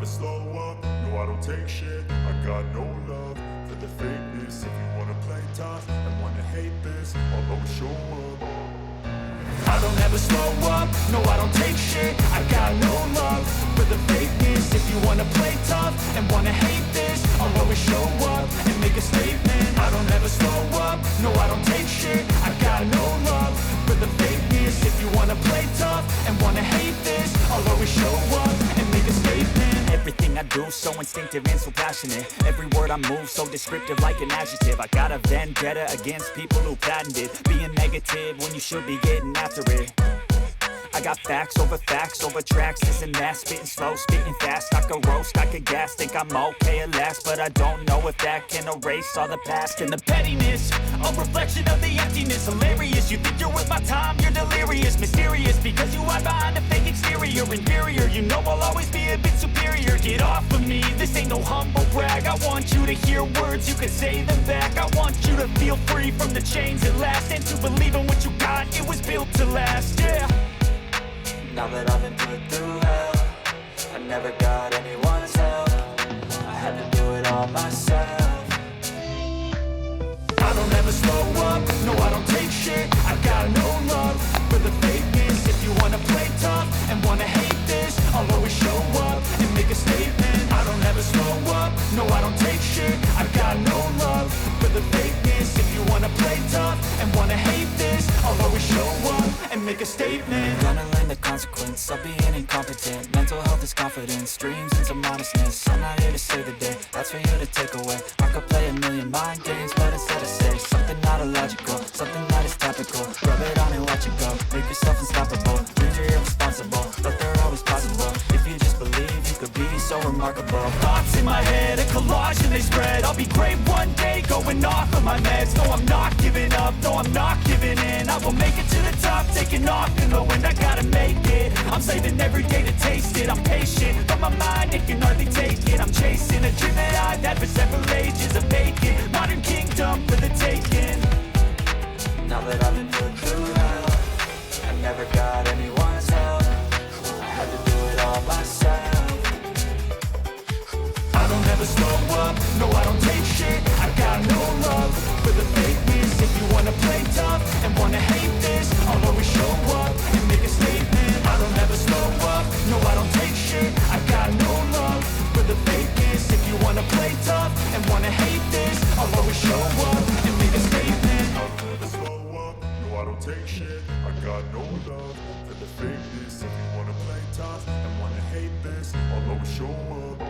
slow up, no I don't take shit. I got no love for the fakeness. If you wanna play tough and wanna hate this, I'll always show up. I don't ever slow up, no I don't take shit. I got no love for the fakeness. If you wanna play tough and wanna hate this, I'll always show up and make a statement. I don't ever slow up, no I don't take shit. I got no love for the fakeness. If you wanna play tough and wanna hate this, I'll always show up and make a statement. Everything I do so instinctive and so passionate. Every word I move so descriptive like an adjective. I got a vendetta against people who patented being negative when you should be getting after it. I got facts over tracks, this and that. Spitting slow, spitting fast, I could roast, I could gas. Think I'm okay at last, but I don't know if that can erase all the past. And the pettiness, a reflection of the emptiness. Hilarious, you think you're worth my time, you're delirious. Mysterious, because you hide behind a fake exterior. Inferior, you know I'll always be a bit superior. Get off of me, this ain't no humble brag. I want you to hear words, you can say them back. I want you to feel free from the chains at last, and to believe in what you got, it was built to last, yeah. Now that I've been put through hell, I never got anyone's help. I had to do it all myself. I don't ever slow up, no I don't take shit. I got no love for the fakeness. If you wanna play tough and wanna hate this, I'll always show up and make a statement. I don't ever slow up, no I don't take shit. I got no love for the fakeness. If you wanna play tough and wanna hate this, I'll always show up and make a statement. Gonna learn the consequence of being incompetent. Mental health is confidence, dreams and some modestness. I'm not here to save the day, that's for you to take away. I could play a million mind games, but instead I say something not illogical, something that is topical. Rub it on and watch it go, make yourself unstoppable. Dreams are irresponsible, but they're always possible. If you just believe, you could be so remarkable. Thoughts in my head, a collage and they spread. I'll be great one day, going off of my meds. No, I'm not giving up, no, I'm not giving in. I will make it to the top, taking off in the wind. I gotta make it, I'm saving every day to taste it. I'm patient, but my mind, it can hardly take it. I'm chasing a dream that I've had for several ages. A vacant, modern kingdom for the taking. Now that I've been put through hell, I never got anyone's help. I had to do it all myself. I don't ever slow up, no I don't take shit. I got no love for the fakeness. If you wanna play tough and wanna hate this, I'll always show up and make a statement. I don't ever slow up, no I don't take shit. I got no love for the fakeness. If you wanna play tough and wanna hate this, I'll always show up and make a statement. I don't ever slow up, no I don't take shit. I got no love for the fakeness. If you wanna play tough and wanna hate this, I'll always show up.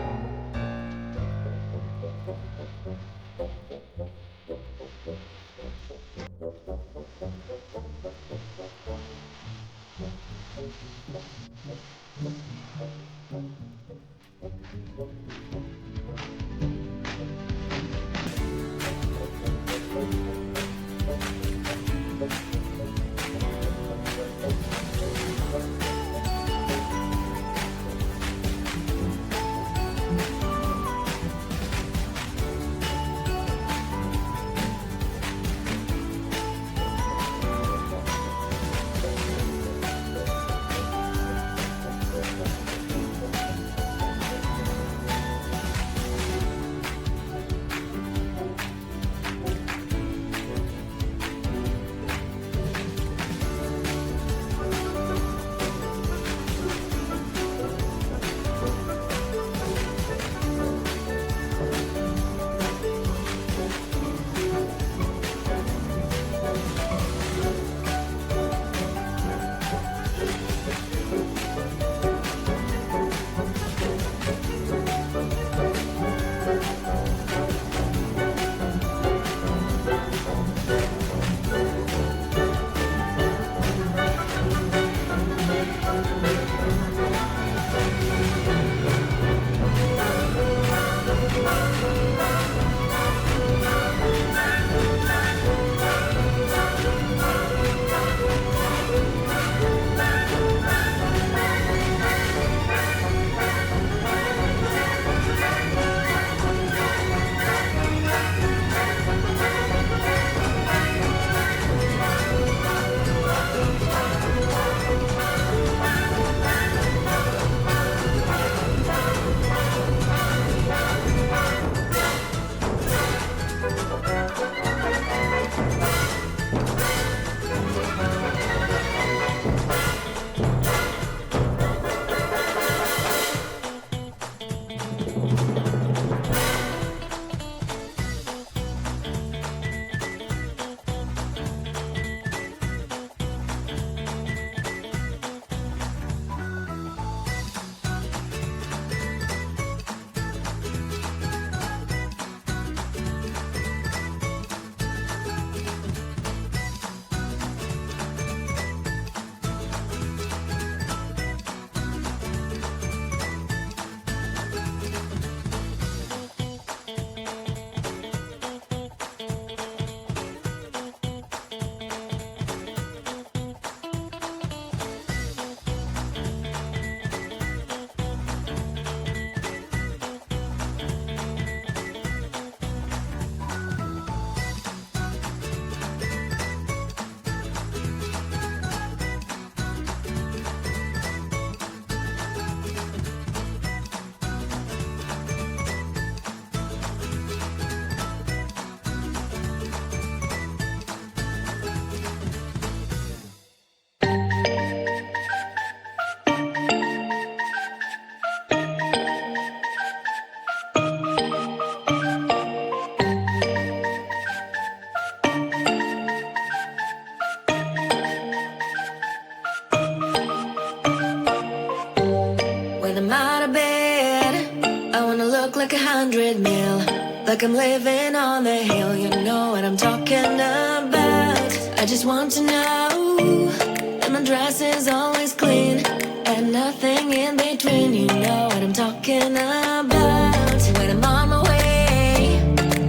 like 100 mil, like I'm living on the hill. You know what I'm talking about. I just want to know that my dress is always clean and nothing in between. You know what I'm talking about. When I'm on my way,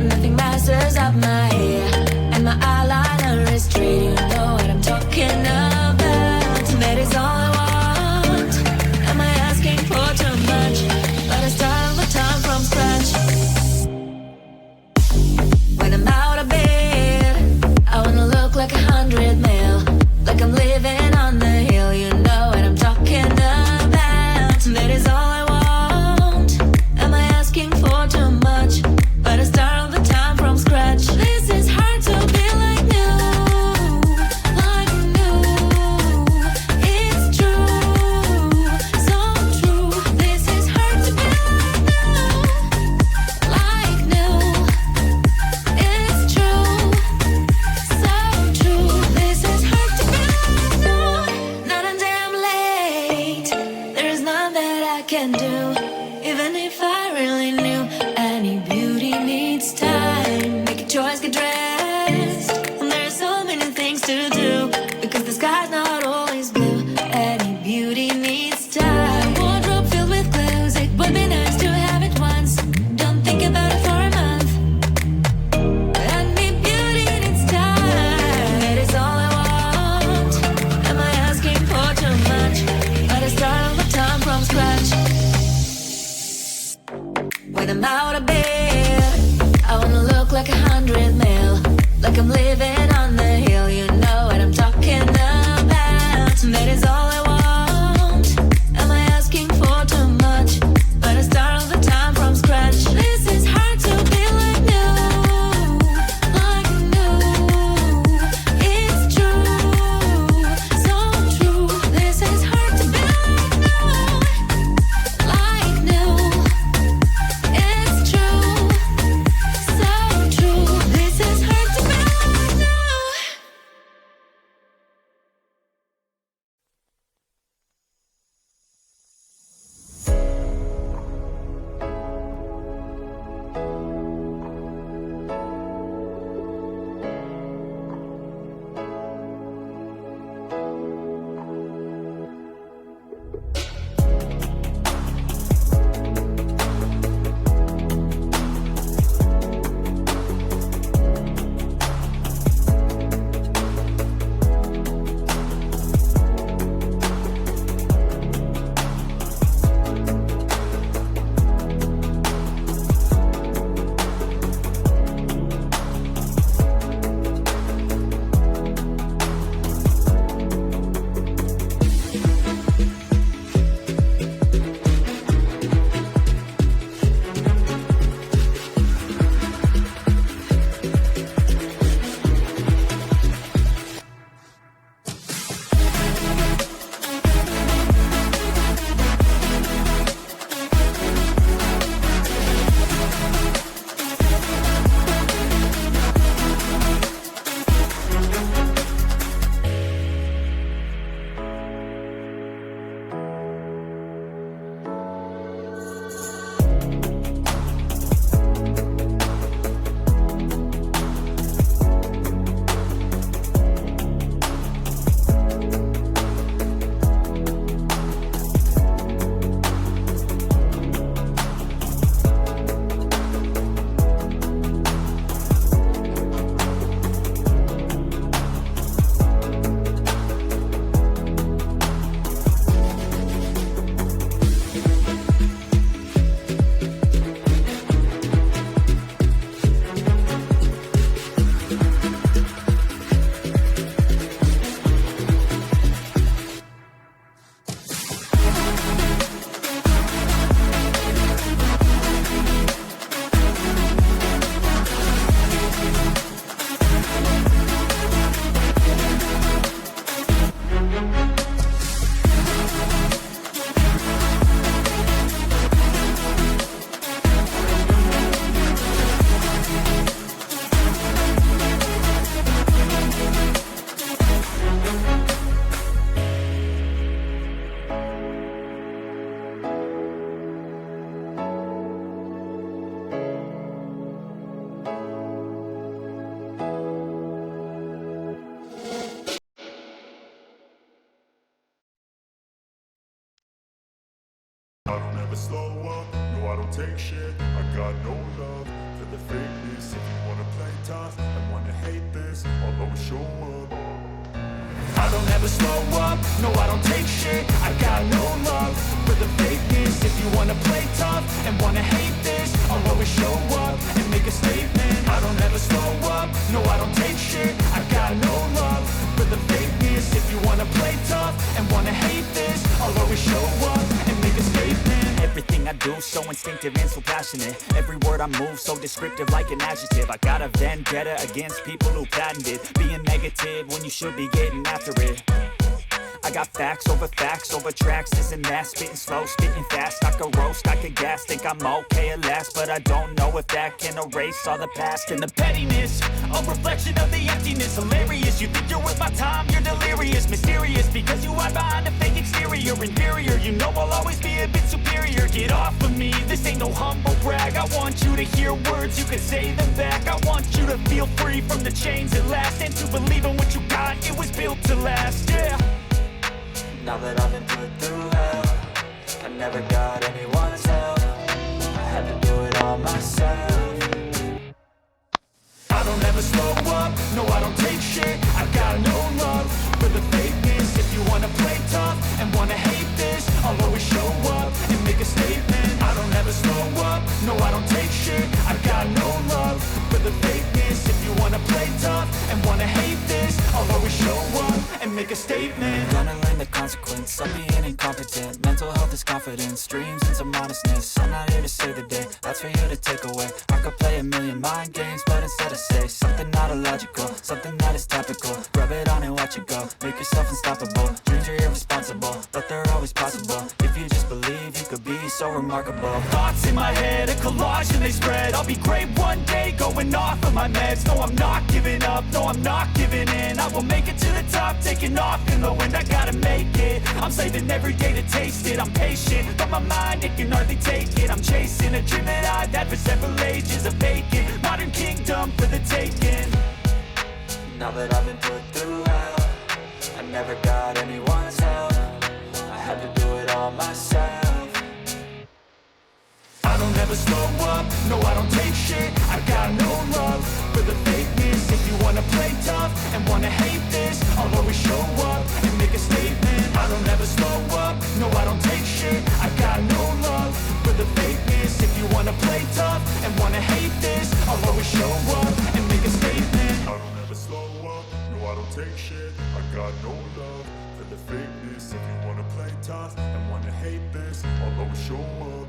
nothing messes up my hair, and my eyeliner is straight. You know what I'm talking about. That is all I want. Am I asking for too much? But I start all the time from scratch. When I'm out of bed, I wanna look like 100 mil, like I'm living on the hill. You know what I'm talking about. That is all I want. Am I asking for too much? But I start all the time from scratch. This is hard to be like new, like new. It's true, so true. This is hard to be like new, it's true, so true. This is hard to be like new. Not until I'm late, there is none that I can do. Even if I really knew, any beauty needs time. Make a choice, get dressed, and there's so many things to do, because the sky's not always blue. Any beauty needs time. Wardrobe filled with clothes, it would be nice to have it once. Don't think about it for a month. Any beauty needs time. That is all I want. Am I asking for too much? But I start all the time from scratch. When I'm out of bed, I wanna look like 100 mil, like I'm living on the hill. You know what I'm talking about. That is all I want. Am I asking for too much? But I start all the time from scratch. This is hard to be like new, like new. It's true, so true. This is hard to be like new. It's true, so true. This is hard to be like new. don't take shit. I got no love for the fakeness. If you wanna play tough and wanna hate this, I'll always show up. I don't ever slow up, no I don't take shit. I got no love for the fakeness. If you wanna play tough and wanna hate this, I'll always show up and make a statement. I don't ever slow up, no I don't take shit. I got no love for the fakeness. If you wanna play tough and wanna hate this, I'll always show up and make a statement. Everything I do so instinctive and so passionate. Every word I move so descriptive like an adjective. I got a vendetta against people who patented being negative when you should be getting after it. I got facts over tracks, this and that. Spitting slow, spitting fast, I could roast, I could gas. Think I'm okay at last, but I don't know if that can erase all the past. And the pettiness, a reflection of the emptiness. Hilarious, you think you're worth my time, you're delirious. Mysterious, because you hide behind a fake exterior. Inferior, you know I'll always be a bit superior. Get off of me, this ain't no humble brag. I want you to hear words, you can say them back. I want you to feel free from the chains at last, and to believe in what you got, it was built to last, yeah. Now that I've been put through hell, I never got anyone's help. I had to do it all myself. I don't ever slow up, no I don't take shit. I got no love for the fakeness. If you wanna play tough and wanna hate this, I'll always show up and make a statement. I don't ever slow up, no I don't take shit. I got no love for the fakeness. If you wanna play tough and wanna hate this, I'll always show up and make a statement. Gonna learn the consequence of being incompetent. Mental health is confidence, dreams and some modestness. I'm not here to save the day, that's for you to take away. I could play a million mind games, but instead I say something not illogical, something that is topical. Rub it on and watch it go, make yourself unstoppable. Dreams are irresponsible, but they're always possible. If you just believe, you could be so remarkable. Thoughts in my head, a collage and they spread. I'll be great one day, going off of my meds. No, I'm not giving up, no, I'm not giving in. I will make it to the top, taking off in the wind. I gotta make it, I'm saving every day to taste it. I'm patient, but my mind, it can hardly take it. I'm chasing a dream that I've had for several ages. A vacant, modern kingdom for the taking. Now that I've been put through hell, I never got anyone's help. I had to do it all myself. I don't ever slow up, no I don't take shit. I got no love for the fakeness. If you wanna play tough and wanna hate this, I'll always show up and make a statement. I don't ever slow up, no I don't take shit. I got no love for the fakeness. If you wanna play tough and wanna hate this, I'll always show up and make a statement. I don't ever slow up, no I don't take shit. I got no love for the fakeness. If you wanna play tough and wanna hate this, I'll always show up.